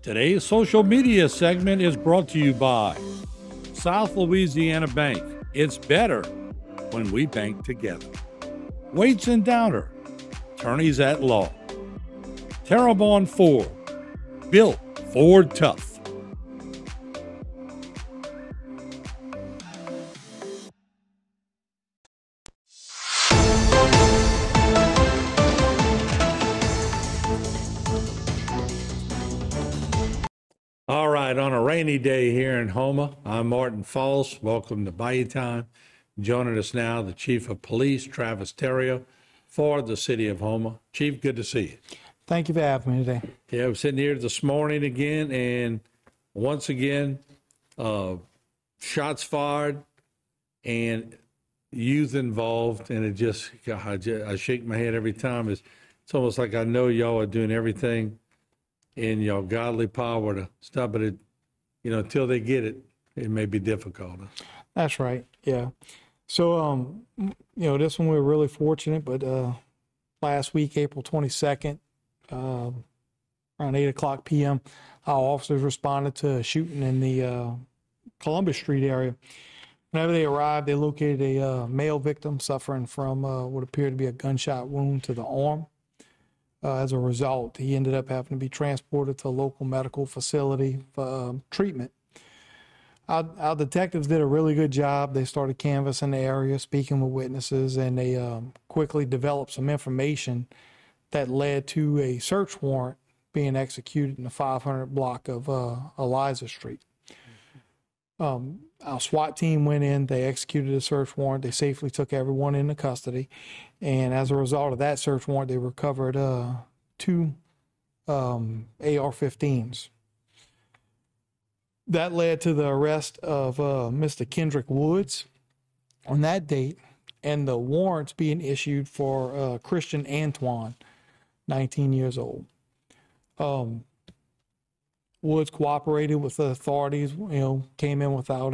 Today's social media segment is brought to you by South Louisiana Bank. It's better when we bank together. Waits and Downer, attorneys at law. Terrebonne Ford, built Ford tough. All right, on a rainy day here in Houma, I'm Martin Falls. Welcome to Bayou Time. Joining us now, the Chief of Police, Travis Terrio, for the city of Houma. Chief, good to see you. Thank you for having me today. Yeah, I'm sitting here this morning again, and once again, shots fired and youth involved, and it just, God, I shake my head every time. It's almost like I know y'all are doing everything in your godly power to stop it. Until they get it, it may be difficult. That's right. Yeah. So, this one we were really fortunate, but last week, April 22nd, around 8:00 p.m., our officers responded to a shooting in the Columbus Street area. Whenever they arrived, they located a male victim suffering from what appeared to be a gunshot wound to the arm. As a result, he ended up having to be transported to a local medical facility for treatment. Our detectives did a really good job. They started canvassing the area, speaking with witnesses, and they quickly developed some information that led to a search warrant being executed in the 500 block of Eliza Street. Our SWAT team went in, they executed a search warrant, they safely took everyone into custody, and as a result of that search warrant, they recovered two AR-15s. That led to the arrest of Mr. Kendrick Woods on that date, and the warrants being issued for Christian Antoine, 19 years old. Woods cooperated with the authorities, came in without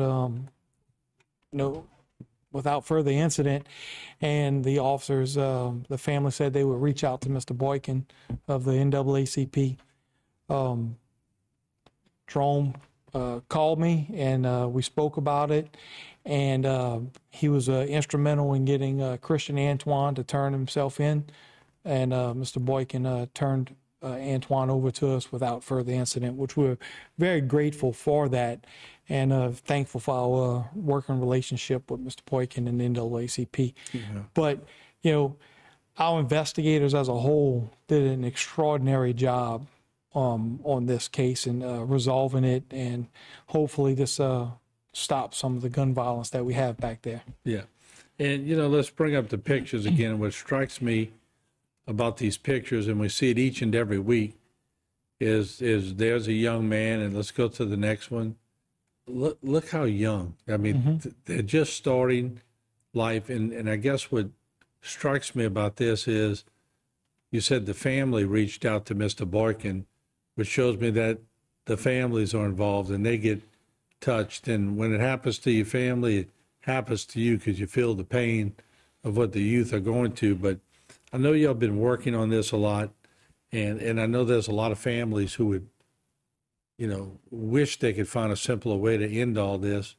without further incident, and the officers, the family said they would reach out to Mr. Boykin of the NAACP. Jerome called me, and we spoke about it, and he was instrumental in getting Christian Antoine to turn himself in, and Mr. Boykin turned Antoine over to us without further incident, which we're very grateful for that, and thankful for our working relationship with Mr. Boykin and the NAACP. Yeah. But, our investigators as a whole did an extraordinary job on this case and resolving it, and hopefully this stops some of the gun violence that we have back there. Yeah. And, let's bring up the pictures again. What strikes me about these pictures, and we see it each and every week, is there's a young man, and let's go to the next one. Look how young. I mean, they're just starting life, and I guess what strikes me about this is you said the family reached out to Mr. Boykin, which shows me that the families are involved and they get touched. And when it happens to your family, it happens to you because you feel the pain of what the youth are going to. But I know y'all been working on this a lot, and I know there's a lot of families who would, wish they could find a simpler way to end all this.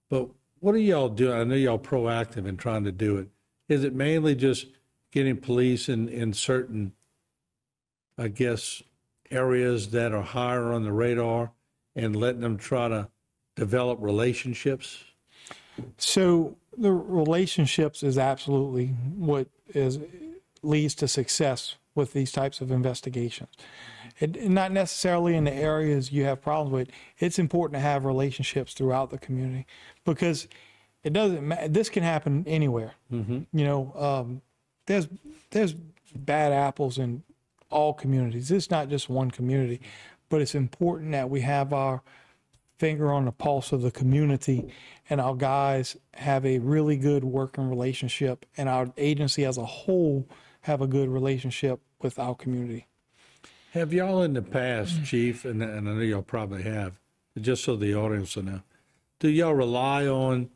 But what are y'all doing? I know y'all proactive in trying to do it. Is it mainly just getting police in certain, I guess, areas that are higher on the radar and letting them try to develop relationships? So the relationships is absolutely what leads to success with these types of investigations. Not necessarily in the areas you have problems with. It's important to have relationships throughout the community, because it doesn't matter. This can happen anywhere. There's bad apples in all communities. It's not just one community, but it's important that we have our finger on the pulse of the community, and our guys have a really good working relationship, and our agency as a whole have a good relationship with our community. Have y'all in the past, Chief, and I know y'all probably have, but just so the audience will know, do y'all rely on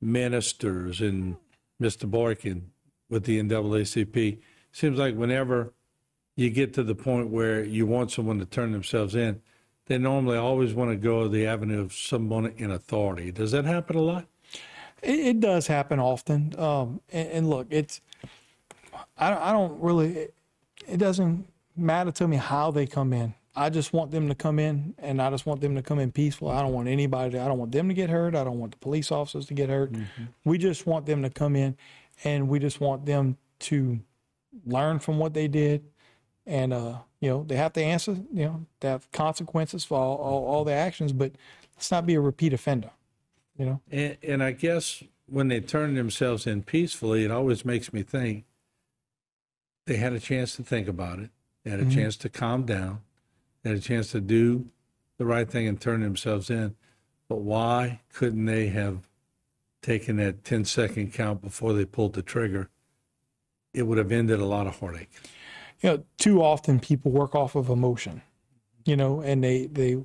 ministers and Mr. Boykin with the NAACP? Seems like whenever you get to the point where you want someone to turn themselves in, they normally always want to go the avenue of someone in authority. Does that happen a lot? It does happen often. And look, I don't really, it doesn't matter to me how they come in. I just want them to come in, and I just want them to come in peaceful. I don't want anybody, I don't want them to get hurt. I don't want the police officers to get hurt. Mm-hmm. We just want them to come in, and we just want them to learn from what they did. And, they have to answer, they have consequences for all their actions, but let's not be a repeat offender, And I guess when they turn themselves in peacefully, it always makes me think they had a chance to think about it. They had a chance to calm down. They had a chance to do the right thing and turn themselves in. But why couldn't they have taken that 10-second count before they pulled the trigger? It would have ended a lot of heartache. Too often people work off of emotion, and they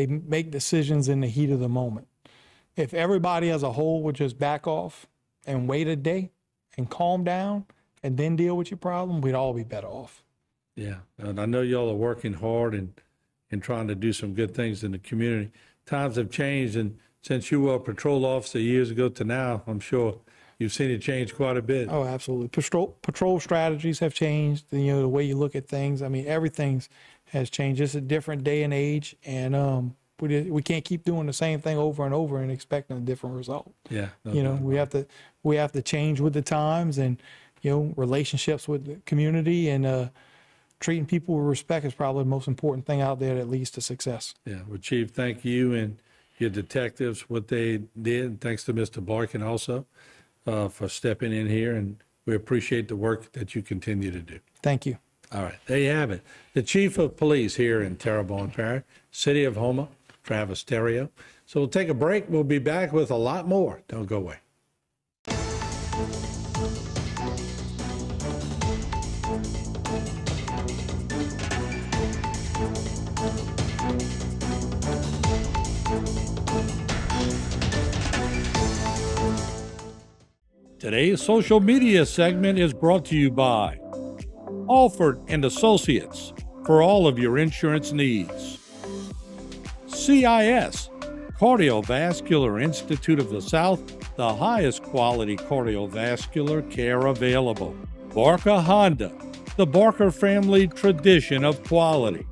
make decisions in the heat of the moment. If everybody as a whole would just back off and wait a day and calm down and then deal with your problem, we'd all be better off. Yeah, and I know y'all are working hard and trying to do some good things in the community. Times have changed, and since you were a patrol officer years ago to now, I'm sure you've seen it change quite a bit. Oh, absolutely. Patrol strategies have changed. The way you look at things. I mean, everything has changed. It's a different day and age, and we can't keep doing the same thing over and over and expecting a different result. Yeah. We have to change with the times, and relationships with the community, and treating people with respect is probably the most important thing out there that leads to success. Yeah. Well, Chief, thank you and your detectives, what they did. And thanks to Mr. Barkin also for stepping in here, and we appreciate the work that you continue to do. Thank you. All right. There you have it. The Chief of Police here in Terrebonne Parish, City of Houma, Travis Terrio. So we'll take a break. We'll be back with a lot more. Don't go away. Today's social media segment is brought to you by Alford and Associates for all of your insurance needs. CIS, Cardiovascular Institute of the South, the highest quality cardiovascular care available. Barker Honda, the Barker family tradition of quality.